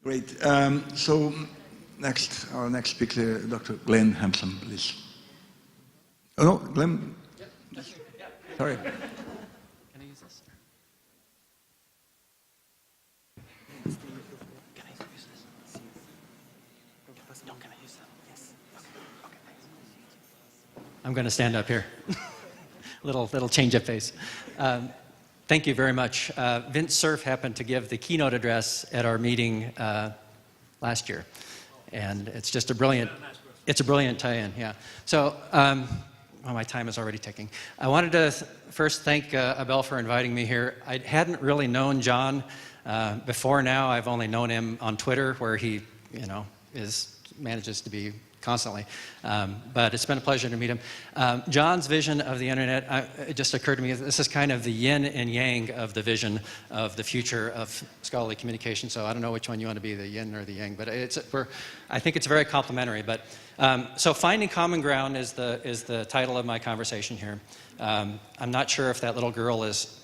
Great. So next, our next speaker, Dr. Glenn Hampson, please. Oh, no, Glenn? Yep. Sorry. Can I use this? Can I use this? No, can I use that? Yes. Okay, thanks. I'm going to stand up here. little change of pace. Thank you very much. Vince Cerf happened to give the keynote address at our meeting last year, and it's just a brilliant tie-in, yeah. So, well, my time is already ticking. I wanted to first thank Abel for inviting me here. I hadn't really known John before now. I've only known him on Twitter, where he, manages to be constantly. But it's been a pleasure to meet him. John's vision of the internet, it just occurred to me, this is kind of the yin and yang of the vision of the future of scholarly communication. So I don't know which one you want to be, the yin or the yang, but I think it's very complementary. But so finding common ground is the title of my conversation here. I'm not sure if that little girl is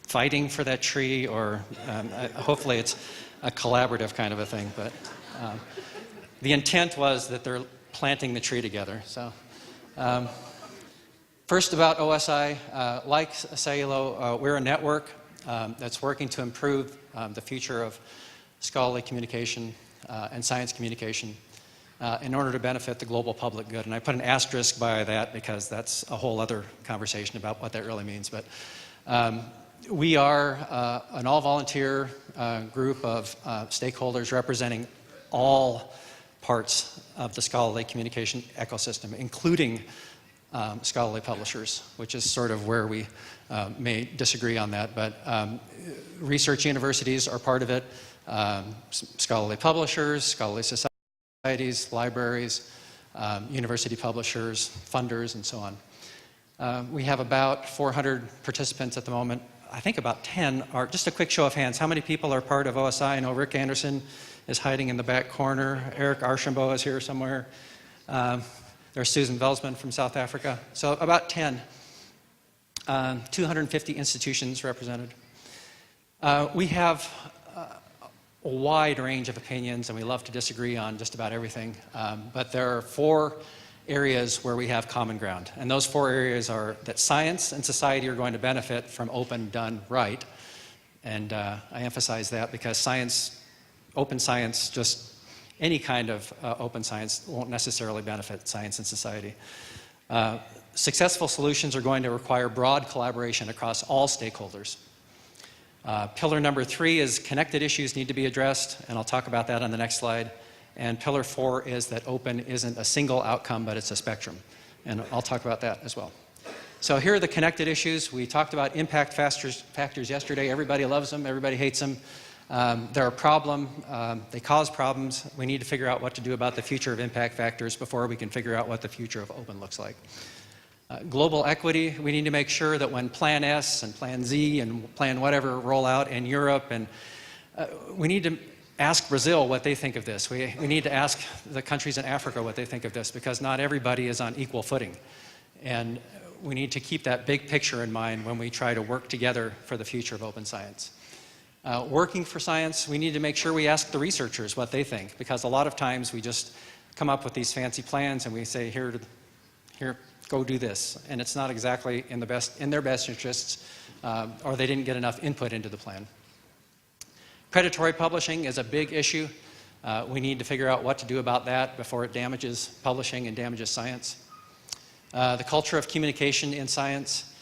fighting for that tree, or hopefully it's a collaborative kind of a thing. But the intent was that they're planting the tree together. So, first about OSI, like SciELO, we're a network that's working to improve the future of scholarly communication and science communication in order to benefit the global public good. And I put an asterisk by that because that's a whole other conversation about what that really means. But we are an all-volunteer group of stakeholders representing all parts of the scholarly communication ecosystem, including scholarly publishers, which is sort of where we may disagree on that. But research universities are part of it, scholarly publishers, scholarly societies, libraries, university publishers, funders, and so on. We have about 400 participants at the moment. I think about 10 are, just a quick show of hands, how many people are part of OSI? I know Rick Anderson is hiding in the back corner. Eric Archambault is here somewhere. There's Susan Velsman from South Africa. So about 10. 250 institutions represented. We have a wide range of opinions, and we love to disagree on just about everything. But there are 4 areas where we have common ground. And those 4 areas are that science and society are going to benefit from open, done right. And I emphasize that because open science, just any kind of open science, won't necessarily benefit science and society. Successful solutions are going to require broad collaboration across all stakeholders. Pillar number 3 is connected issues need to be addressed, and I'll talk about that on the next slide. And pillar 4 is that open isn't a single outcome, but it's a spectrum. And I'll talk about that as well. So here are the connected issues. We talked about impact factors yesterday. Everybody loves them, everybody hates them. They're a problem. They cause problems. We need to figure out what to do about the future of impact factors before we can figure out what the future of open looks like. Global equity, we need to make sure that when Plan S and Plan Z and Plan whatever roll out in Europe, and we need to ask Brazil what they think of this. We need to ask the countries in Africa what they think of this, because not everybody is on equal footing. And we need to keep that big picture in mind when we try to work together for the future of open science. Working for science, we need to make sure we ask the researchers what they think, because a lot of times we just come up with these fancy plans and we say, here, go do this. And it's not exactly in their best interests, or they didn't get enough input into the plan. Predatory publishing is a big issue. We need to figure out what to do about that before it damages publishing and damages science. The culture of communication in science,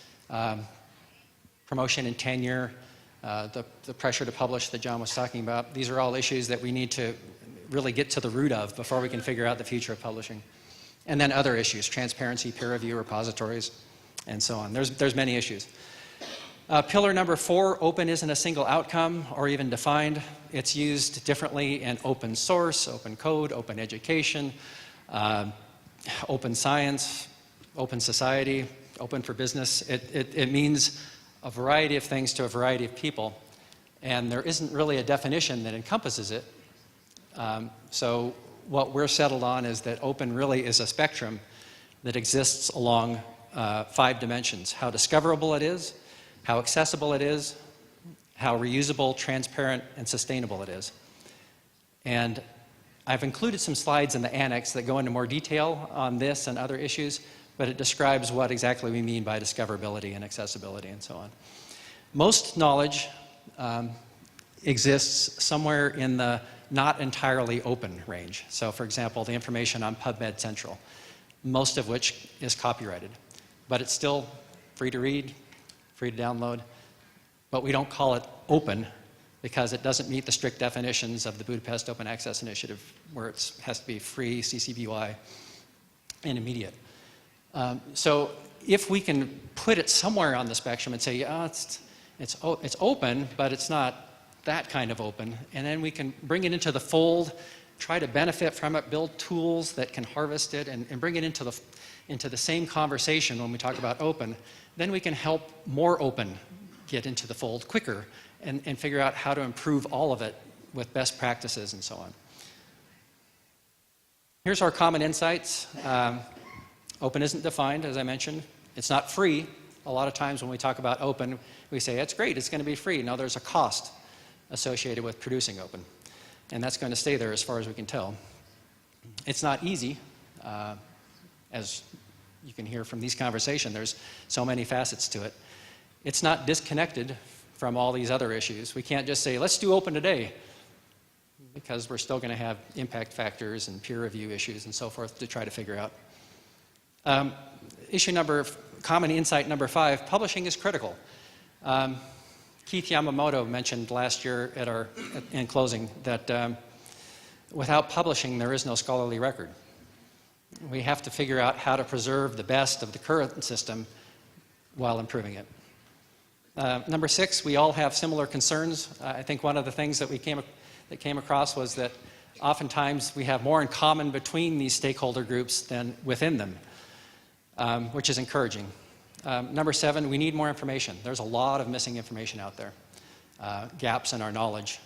promotion and tenure, the pressure to publish that John was talking about. These are all issues that we need to really get to the root of before we can figure out the future of publishing. And then other issues, transparency, peer review, repositories, and so on. There's many issues. Pillar number 4, open isn't a single outcome or even defined. It's used differently in open source, open code, open education, open science, open society, open for business. It means a variety of things to a variety of people, and there isn't really a definition that encompasses it. So what we're settled on is that open really is a spectrum that exists along 5 dimensions: how discoverable it is, how accessible it is, how reusable, transparent, and sustainable it is. And I've included some slides in the annex that go into more detail on this and other issues, but it describes what exactly we mean by discoverability and accessibility and so on. Most knowledge exists somewhere in the not entirely open range. So for example, the information on PubMed Central, most of which is copyrighted, but it's still free to read, free to download, but we don't call it open because it doesn't meet the strict definitions of the Budapest Open Access Initiative, where it has to be free, CC BY, and immediate. So if we can put it somewhere on the spectrum and say, yeah, it's open, but it's not that kind of open, and then we can bring it into the fold, try to benefit from it, build tools that can harvest it, and bring it into the same conversation when we talk about open, then we can help more open get into the fold quicker and figure out how to improve all of it with best practices and so on. Here's our common insights. Open isn't defined, as I mentioned. It's not free. A lot of times when we talk about open, we say, it's great, it's going to be free. No, there's a cost associated with producing open. And that's going to stay there as far as we can tell. It's not easy. As you can hear from these conversations, there's so many facets to it. It's not disconnected from all these other issues. We can't just say, let's do open today, because we're still going to have impact factors and peer review issues and so forth to try to figure out. Common insight number 5, publishing is critical. Keith Yamamoto mentioned last year in closing that without publishing, there is no scholarly record. We have to figure out how to preserve the best of the current system while improving it. Number 6, we all have similar concerns. I think one of the things that came across was that oftentimes we have more in common between these stakeholder groups than within them, which is encouraging. Number 7, we need more information. There's a lot of missing information out there, gaps in our knowledge.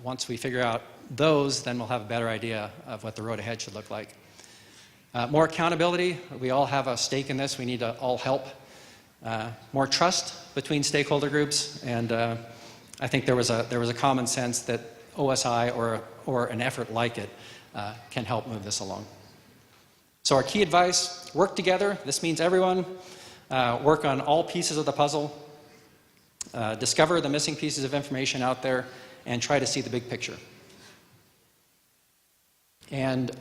Once we figure out those, then we'll have a better idea of what the road ahead should look like. More accountability. We all have a stake in this. We need to all help. More trust between stakeholder groups, and I think there was a common sense that OSI or an effort like it can help move this along. So our key advice: work together. This means everyone. Work on all pieces of the puzzle. Discover the missing pieces of information out there, and try to see the big picture. And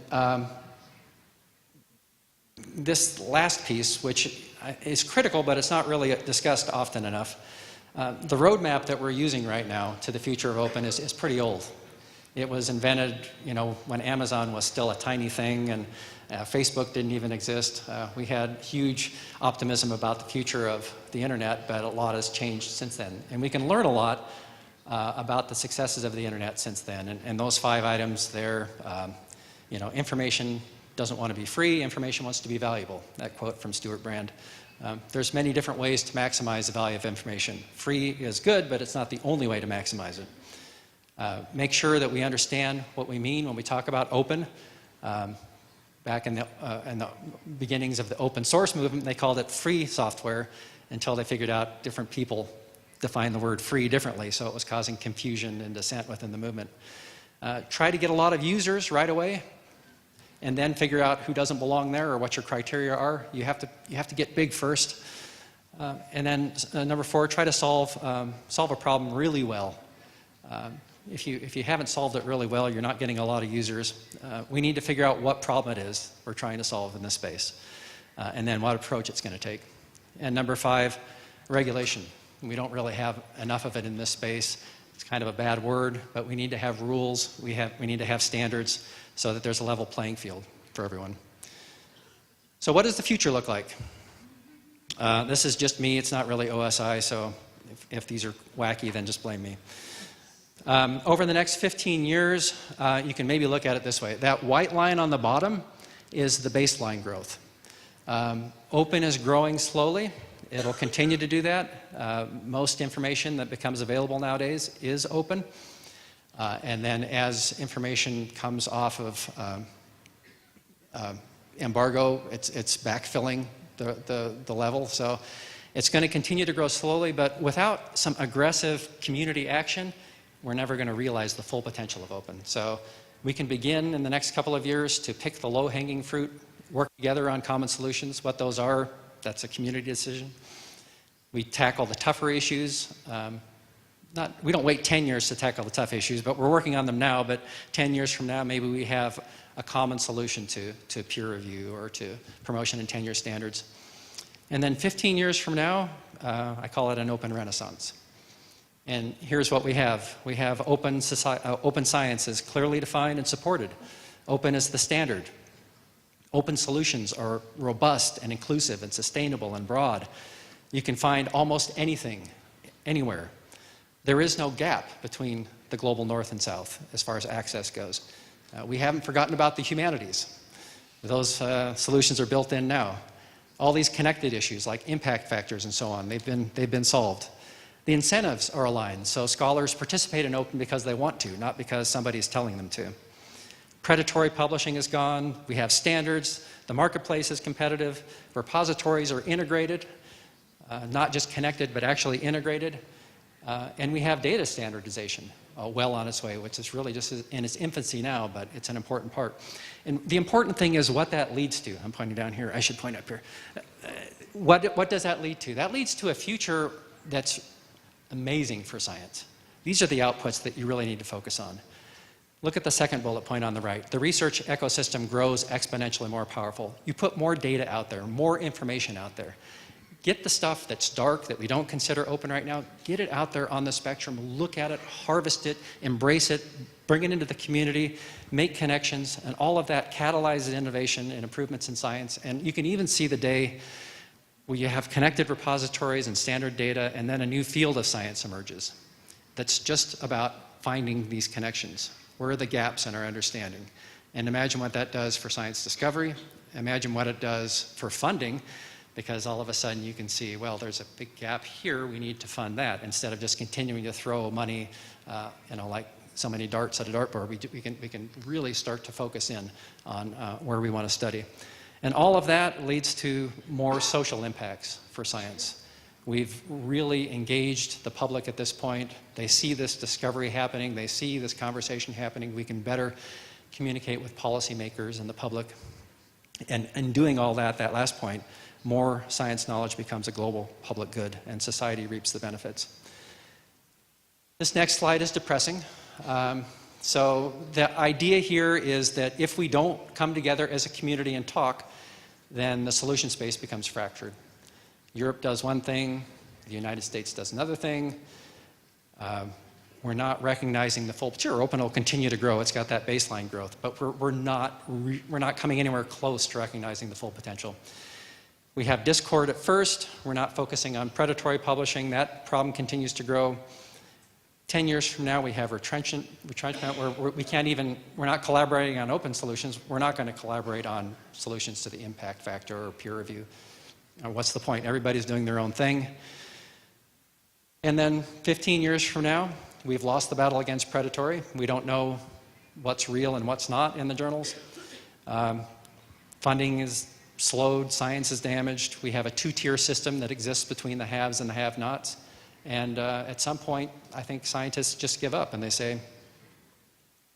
this last piece, which is critical, but it's not really discussed often enough. The roadmap that we're using right now to the future of open is pretty old. It was invented, when Amazon was still a tiny thing and Facebook didn't even exist. We had huge optimism about the future of the internet, but a lot has changed since then. And we can learn a lot about the successes of the internet since then. And those 5 items there, information doesn't want to be free, information wants to be valuable. That quote from Stuart Brand. There's many different ways to maximize the value of information. Free is good, but it's not the only way to maximize it. Make sure that we understand what we mean when we talk about open. Back in the beginnings of the open source movement, they called it free software until they figured out different people define the word free differently, so it was causing confusion and dissent within the movement. Try to get a lot of users right away, and then figure out who doesn't belong there or what your criteria are. You have to get big first. And then number 4, try to solve a problem really well. If you haven't solved it really well, you're not getting a lot of users. We need to figure out what problem it is we're trying to solve in this space, and then what approach it's going to take. And number 5, regulation. We don't really have enough of it in this space. It's kind of a bad word, but we need to have rules. We need to have standards so that there's a level playing field for everyone. So what does the future look like? This is just me. It's not really OSI, so if these are wacky, then just blame me. Over the next 15 years, you can maybe look at it this way. That white line on the bottom is the baseline growth. Open is growing slowly. It'll continue to do that. Most information that becomes available nowadays is open. And then as information comes off of embargo, it's backfilling the level. So it's going to continue to grow slowly, but without some aggressive community action, we're never going to realize the full potential of open. So we can begin in the next couple of years to pick the low-hanging fruit, work together on common solutions. What those are, that's a community decision. We tackle the tougher issues. We don't wait 10 years to tackle the tough issues, but we're working on them now. But 10 years from now, maybe we have a common solution to peer review or to promotion and tenure standards. And then 15 years from now, I call it an open renaissance. And here's what we have. We have open science is clearly defined and supported. Open is the standard. Open solutions are robust and inclusive and sustainable and broad. You can find almost anything, anywhere. There is no gap between the global north and south as far as access goes. We haven't forgotten about the humanities. Those solutions are built in now. All these connected issues like impact factors and so on, they've been solved. The incentives are aligned, so scholars participate in open because they want to, not because somebody's telling them to. Predatory publishing is gone. We have standards. The marketplace is competitive. Repositories are integrated, not just connected, but actually integrated. And we have data standardization well on its way, which is really just in its infancy now, but it's an important part. And the important thing is what that leads to. I'm pointing down here. I should point up here. What does that lead to? That leads to a future that's amazing for science. These are the outputs that you really need to focus on. Look at the second bullet point on the right. The research ecosystem grows exponentially more powerful. You put more data out there, more information out there. Get the stuff that's dark, that we don't consider open right now, get it out there on the spectrum, look at it, harvest it, embrace it, bring it into the community, make connections, and all of that catalyzes innovation and improvements in science. And you can even see the day where you have connected repositories and standard data, and then a new field of science emerges that's just about finding these connections. Where are the gaps in our understanding? And imagine what that does for science discovery. Imagine what it does for funding, because all of a sudden you can see, well, there's a big gap here, we need to fund that, instead of just continuing to throw money, like so many darts at a dartboard. We can really start to focus in on where we want to study. And all of that leads to more social impacts for science. We've really engaged the public at this point. They see this discovery happening, they see this conversation happening. We can better communicate with policymakers and the public. And in doing all that last point, more science knowledge becomes a global public good, and society reaps the benefits. This next slide is depressing. So the idea here is that if we don't come together as a community and talk, then the solution space becomes fractured. Europe does one thing, the United States does another thing. We're not recognizing the full. Sure, open will continue to grow. It's got that baseline growth, but we're not coming anywhere close to recognizing the full potential. We have discord at first. We're not focusing on predatory publishing. That problem continues to grow. 10 years from now, we have retrenchment where we're not collaborating on open solutions. We're not going to collaborate on solutions to the impact factor or peer review. What's the point? Everybody's doing their own thing. And then 15 years from now, we've lost the battle against predatory. We don't know what's real and what's not in the journals. Funding is slowed, science is damaged. We have a two-tier system that exists between the haves and the have-nots. And at some point, I think scientists just give up and they say,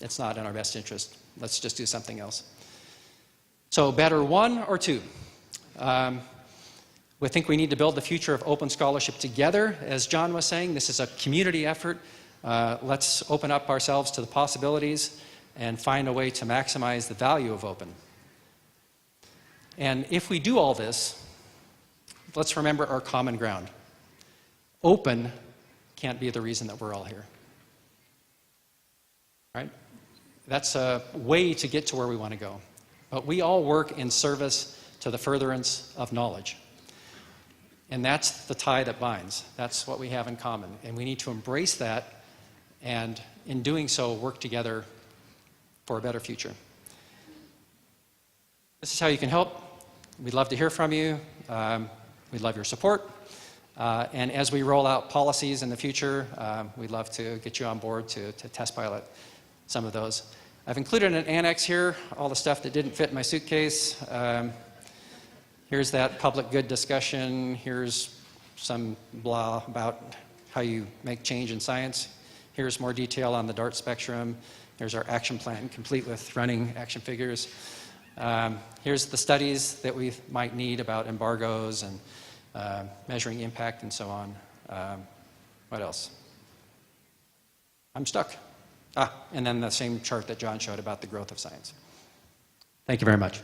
it's not in our best interest. Let's just do something else. So better one or two? We think we need to build the future of open scholarship together. As John was saying, this is a community effort. Let's open up ourselves to the possibilities and find a way to maximize the value of open. And if we do all this, let's remember our common ground. Open can't be the reason that we're all here. Right? That's a way to get to where we want to go. But we all work in service to the furtherance of knowledge. And that's the tie that binds. That's what we have in common. And we need to embrace that, and in doing so, work together for a better future. This is how you can help. We'd love to hear from you. We'd love your support. And as we roll out policies in the future, we'd love to get you on board to test pilot some of those. I've included an annex here, all the stuff that didn't fit in my suitcase. Here's that public good discussion. Here's some blah about how you make change in science. Here's more detail on the DART spectrum. Here's our action plan, complete with running action figures. Here's the studies that we might need about embargoes and measuring impact and so on. What else? I'm stuck. And then the same chart that John showed about the growth of science. Thank you very much.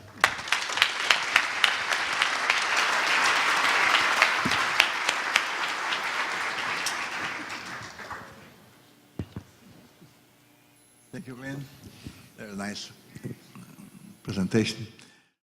Thank you, Glenn. Very nice presentation.